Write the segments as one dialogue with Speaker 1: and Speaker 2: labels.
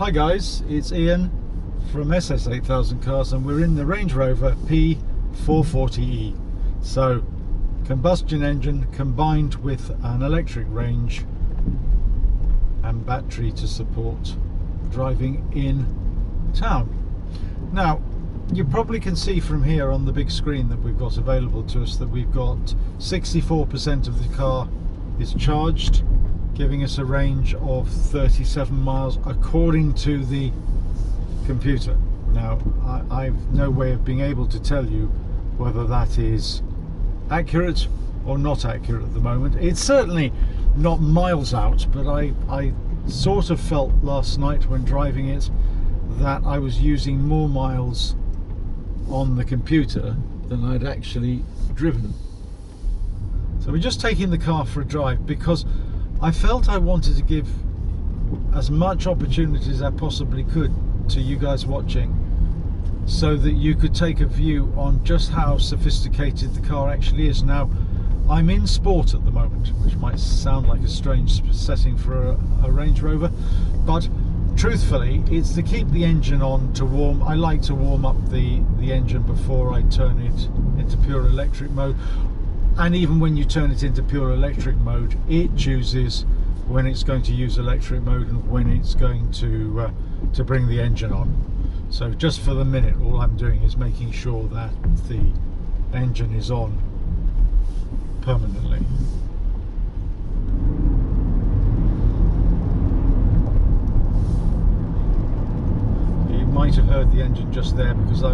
Speaker 1: Hi guys, it's Ian from SS8000 Cars and we're in the Range Rover P440e. So, combustion engine combined with an electric range and battery to support driving in town. Now, you probably can see from here on the big screen that we've got available to us that we've got 64% of the car is charged, giving us a range of 37 miles according to the computer. Now, I've no way of being able to tell you whether that is accurate or not accurate at the moment. It's certainly not miles out, but I sort of felt last night when driving it that I was using more miles on the computer than I'd actually driven. So we're just taking the car for a drive because I felt I wanted to give as much opportunity as I possibly could to you guys watching, so that you could take a view on just how sophisticated the car actually is. Now, I'm in sport at the moment, which might sound like a strange setting for a Range Rover, but truthfully, it's to keep the engine on, to warm. I like to warm up the engine before I turn it into pure electric mode. And even when you turn it into pure electric mode, it chooses when it's going to use electric mode and when it's going to bring the engine on. So just for the minute, all I'm doing is making sure that the engine is on permanently. You might have heard the engine just there because I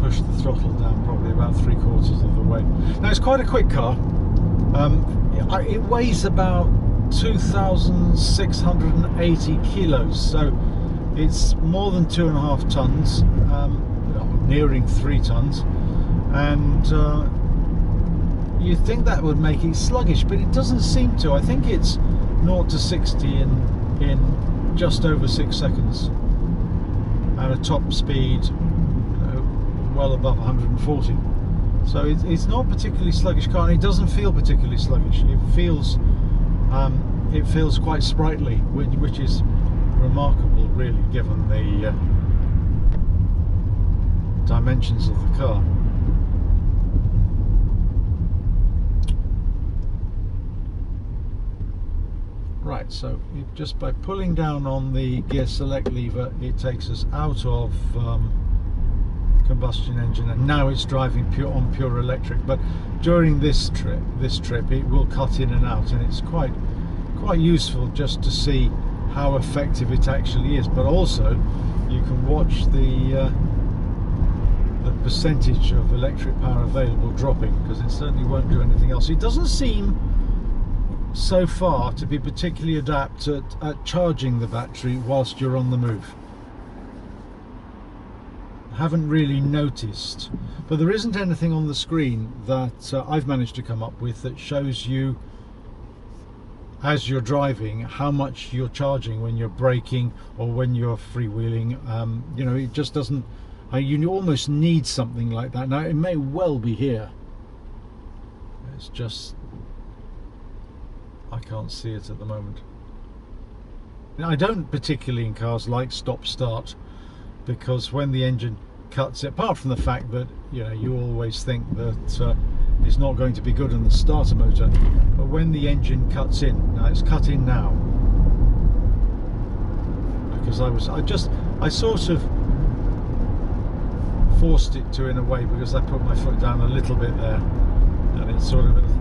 Speaker 1: pushed the throttle down probably about 3/4 of the way. Now, it's quite a quick car. It weighs about 2,680 kilos, so it's more than 2.5 tons, nearing 3 tons, and you'd think that would make it sluggish, but it doesn't seem to. I think it's 0 to 60 in just over 6 seconds at a top speed well above 140. So it's not a particularly sluggish car, and it doesn't feel particularly sluggish. It feels quite sprightly, which is remarkable, really, given the dimensions of the car. Right, so just by pulling down on the gear select lever, it takes us out of combustion engine, and now it's driving pure electric. But during this trip it will cut in and out, and it's quite useful just to see how effective it actually is. But also you can watch the percentage of electric power available dropping, because it certainly won't do anything else. It doesn't seem so far to be particularly adept at charging the battery whilst you're on the move. Haven't really noticed, but there isn't anything on the screen that I've managed to come up with that shows you, as you're driving, how much you're charging when you're braking or when you're freewheeling. You know, it just doesn't. You almost need something like that. Now, it may well be here. It's just I can't see it at the moment. Now, I don't particularly in cars like stop-start, because when the engine cuts it, apart from the fact that you always think that it's not going to be good in the starter motor, but when the engine cuts in, now it's cut in now, because I sort of forced it to, in a way, because I put my foot down a little bit there, and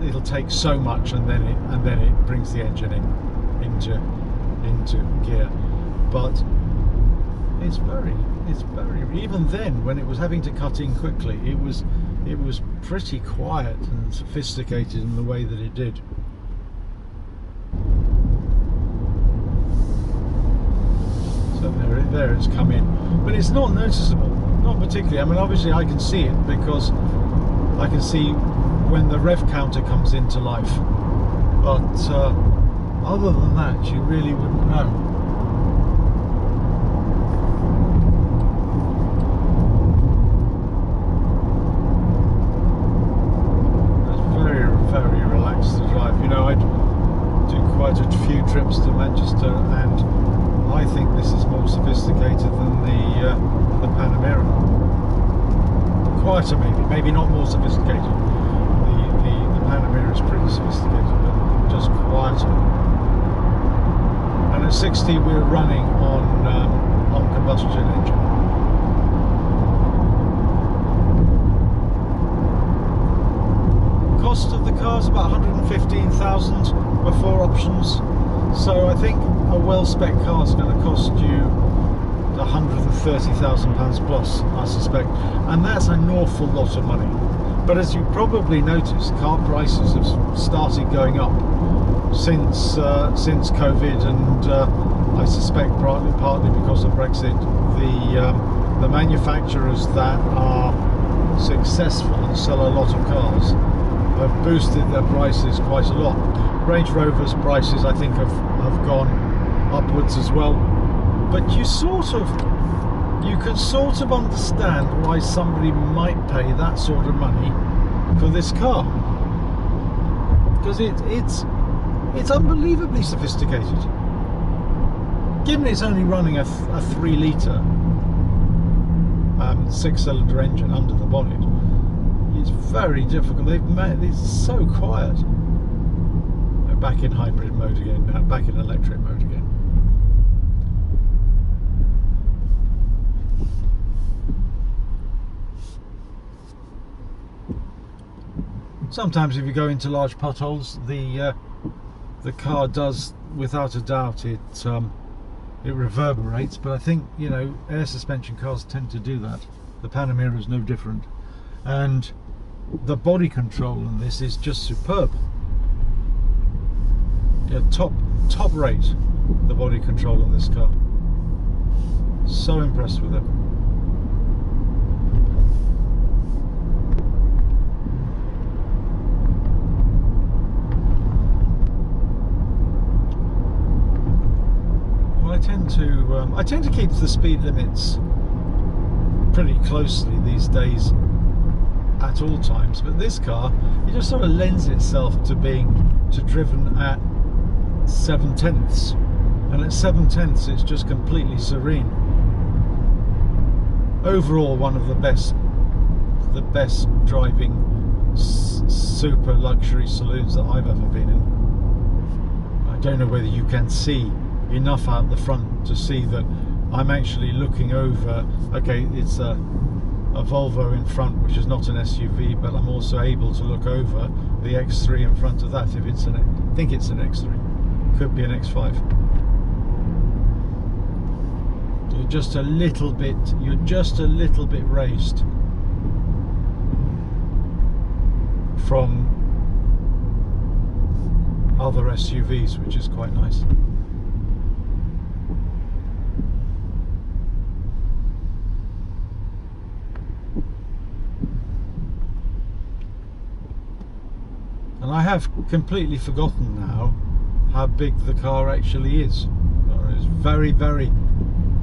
Speaker 1: it'll take so much, and then it brings the engine into gear. But it's very, even then, when it was having to cut in quickly, it was pretty quiet and sophisticated in the way that it did. So there it's come in, but it's not noticeable, not particularly. I mean, obviously I can see it because I can see when the rev counter comes into life, but other than that, you really wouldn't know. Very relaxed to drive. I do quite a few trips to Manchester, and I think this is more sophisticated than the Panamera. Quieter maybe not more sophisticated. The Panamera is pretty sophisticated, but just quieter. And at 60 we're running on combustion engine. Cost of the car is about 115,000 before options. So I think a well-spec car is going to cost you £130,000 plus, I suspect, and that's an awful lot of money. But as you probably noticed, car prices have started going up since COVID, and I suspect partly because of Brexit. The manufacturers that are successful and sell a lot of cars have boosted their prices quite a lot. Range Rover's prices, I think, have gone upwards as well. But you can sort of understand why somebody might pay that sort of money for this car, because it's unbelievably sophisticated. Given it's only running a 3-litre 6-cylinder engine under the bonnet, it's very difficult. It's so quiet. They're back in hybrid mode again now, back in electric mode again. Sometimes if you go into large potholes, the car does, without a doubt, it reverberates, but I think, you know, air suspension cars tend to do that. The Panamera is no different, and the body control on this is just superb. Yeah, top rate, the body control on this car. So impressed with it. I tend to keep the speed limits pretty closely these days at all times, but this car, it just sort of lends itself to being driven at 7/10ths, and at 7/10ths it's just completely serene. Overall, one of the best driving super luxury saloons that I've ever been in. I don't know whether you can see enough out the front to see that I'm actually looking over. Okay, it's a Volvo in front, which is not an SUV, but I'm also able to look over the X3 in front of that. If it's I think it's an X3, could be an X5. You're just a little bit raised from other SUVs, which is quite nice. And I have completely forgotten now how big the car actually is. I was very, very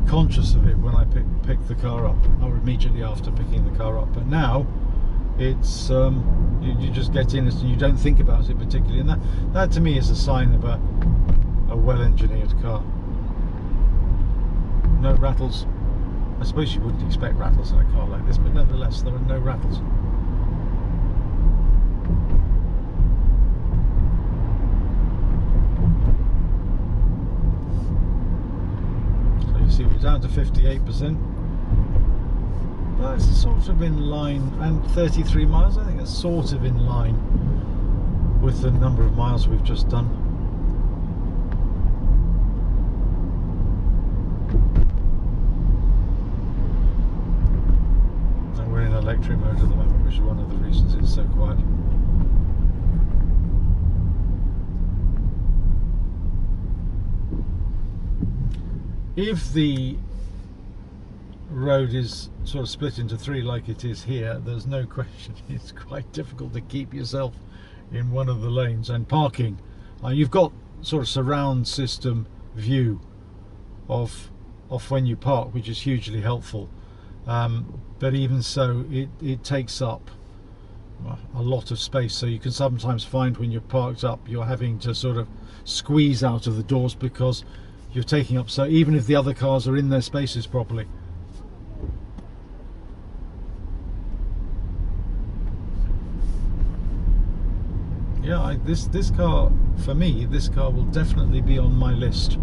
Speaker 1: conscious of it when I picked the car up, or immediately after picking the car up. But now it's you just get in and you don't think about it particularly, and that to me is a sign of a well-engineered car. No rattles. I suppose you wouldn't expect rattles in a car like this, but nevertheless there are no rattles. See, we're down to 58%. That's sort of in line, and 33 miles, I think that's sort of in line with the number of miles we've just done. And we're in electric mode at the moment, which is one of the reasons it's so quiet. If the road is sort of split into 3 like it is here, there's no question it's quite difficult to keep yourself in one of the lanes. And parking, you've got sort of surround system view of when you park, which is hugely helpful, but even so it takes up a lot of space. So you can sometimes find when you're parked up, you're having to sort of squeeze out of the doors because you're taking up, so even if the other cars are in their spaces properly. Yeah, this car, for me, this car will definitely be on my list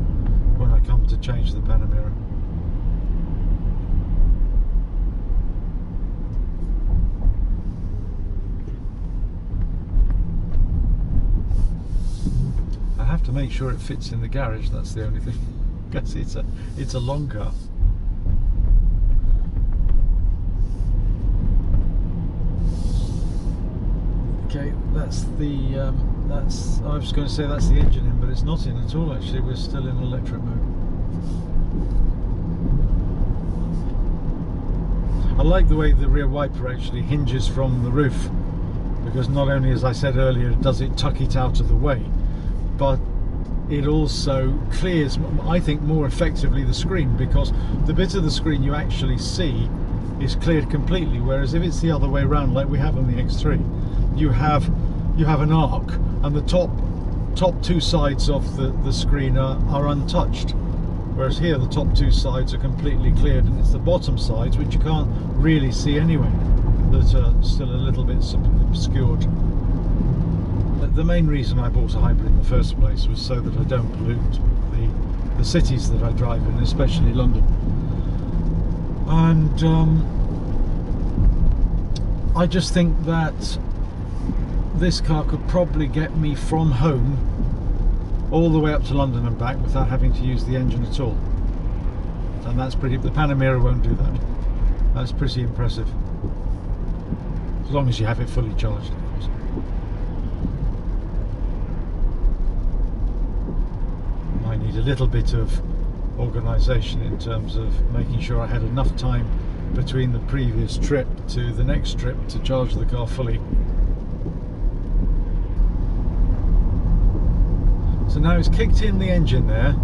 Speaker 1: when I come to change the Panamera. I have to make sure it fits in the garage, that's the only thing, because it's a long car. Okay, that's the I was going to say that's the engine in, but it's not in at all actually. We're still in electric mode. I like the way the rear wiper actually hinges from the roof, because not only, as I said earlier, does it tuck it out of the way, but it also clears, I think, more effectively the screen, because the bit of the screen you actually see is cleared completely, whereas if it's the other way around like we have on the X3, you have an arc, and the top two sides of the screen are untouched, whereas here the top two sides are completely cleared, and it's the bottom sides, which you can't really see anyway, that are still a little bit obscured. The main reason I bought a hybrid in the first place was so that I don't pollute the cities that I drive in, especially London. And I just think that this car could probably get me from home all the way up to London and back without having to use the engine at all. And that's pretty, the Panamera won't do that. That's pretty impressive. As long as you have it fully charged, of course. I need a little bit of organisation in terms of making sure I had enough time between the previous trip to the next trip to charge the car fully. So now it's kicked in the engine there,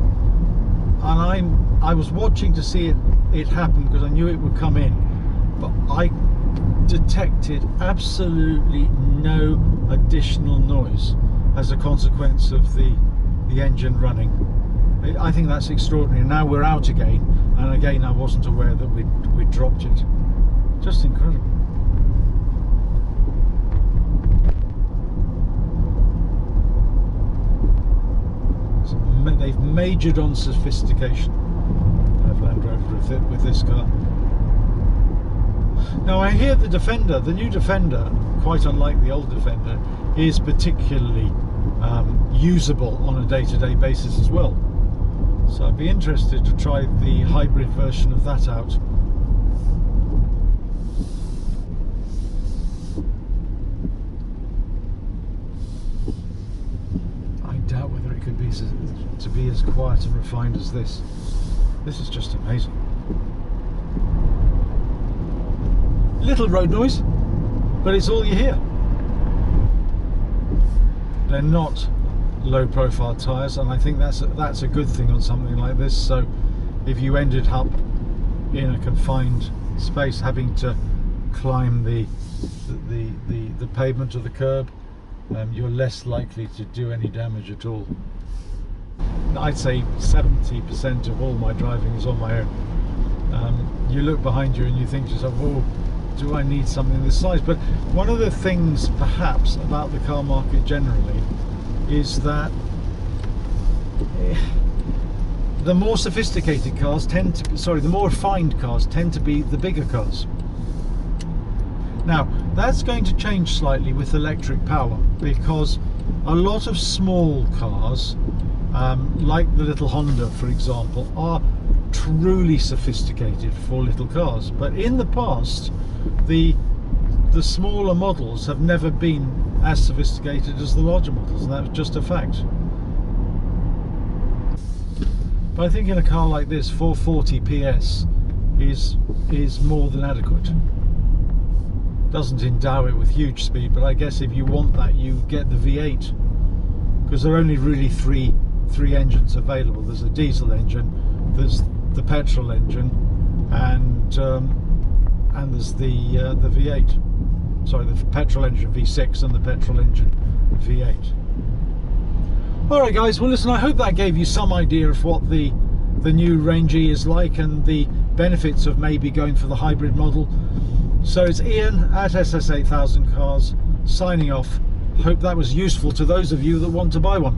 Speaker 1: and I was watching to see it happen because I knew it would come in, but I detected absolutely no additional noise as a consequence of the engine running. I think that's extraordinary. Now we're out again, and again I wasn't aware that we'd dropped it. Just incredible. So they've majored on sophistication of Land Rover with this car. Now I hear the Defender, the new Defender, quite unlike the old Defender, is particularly usable on a day-to-day basis as well. So I'd be interested to try the hybrid version of that out. I doubt whether it could be to be as quiet and refined as this. This is just amazing. Little road noise, but it's all you hear. They're not low profile tyres, and I think that's a good thing on something like this. So if you ended up in a confined space having to climb the pavement or the curb, you're less likely to do any damage at all. I'd say 70% of all my driving is on my own. You look behind you and you think to yourself, oh, do I need something this size? But one of the things perhaps about the car market generally is that the more sophisticated cars tend to, the more refined cars tend to be the bigger cars. Now that's going to change slightly with electric power, because a lot of small cars, like the little Honda for example, are truly sophisticated for little cars, but in the past the smaller models have never been as sophisticated as the larger models, and that's just a fact. But I think in a car like this, 440 PS is more than adequate. Doesn't endow it with huge speed, but I guess if you want that, you get the V8, because there are only really three engines available. There's a diesel engine, there's the petrol engine, and there's the V8. Sorry, the petrol engine V6 and the petrol engine V8. Alright guys, well listen, I hope that gave you some idea of what the new Range E is like and the benefits of maybe going for the hybrid model. So it's Ian at SS8000 Cars signing off. Hope that was useful to those of you that want to buy one.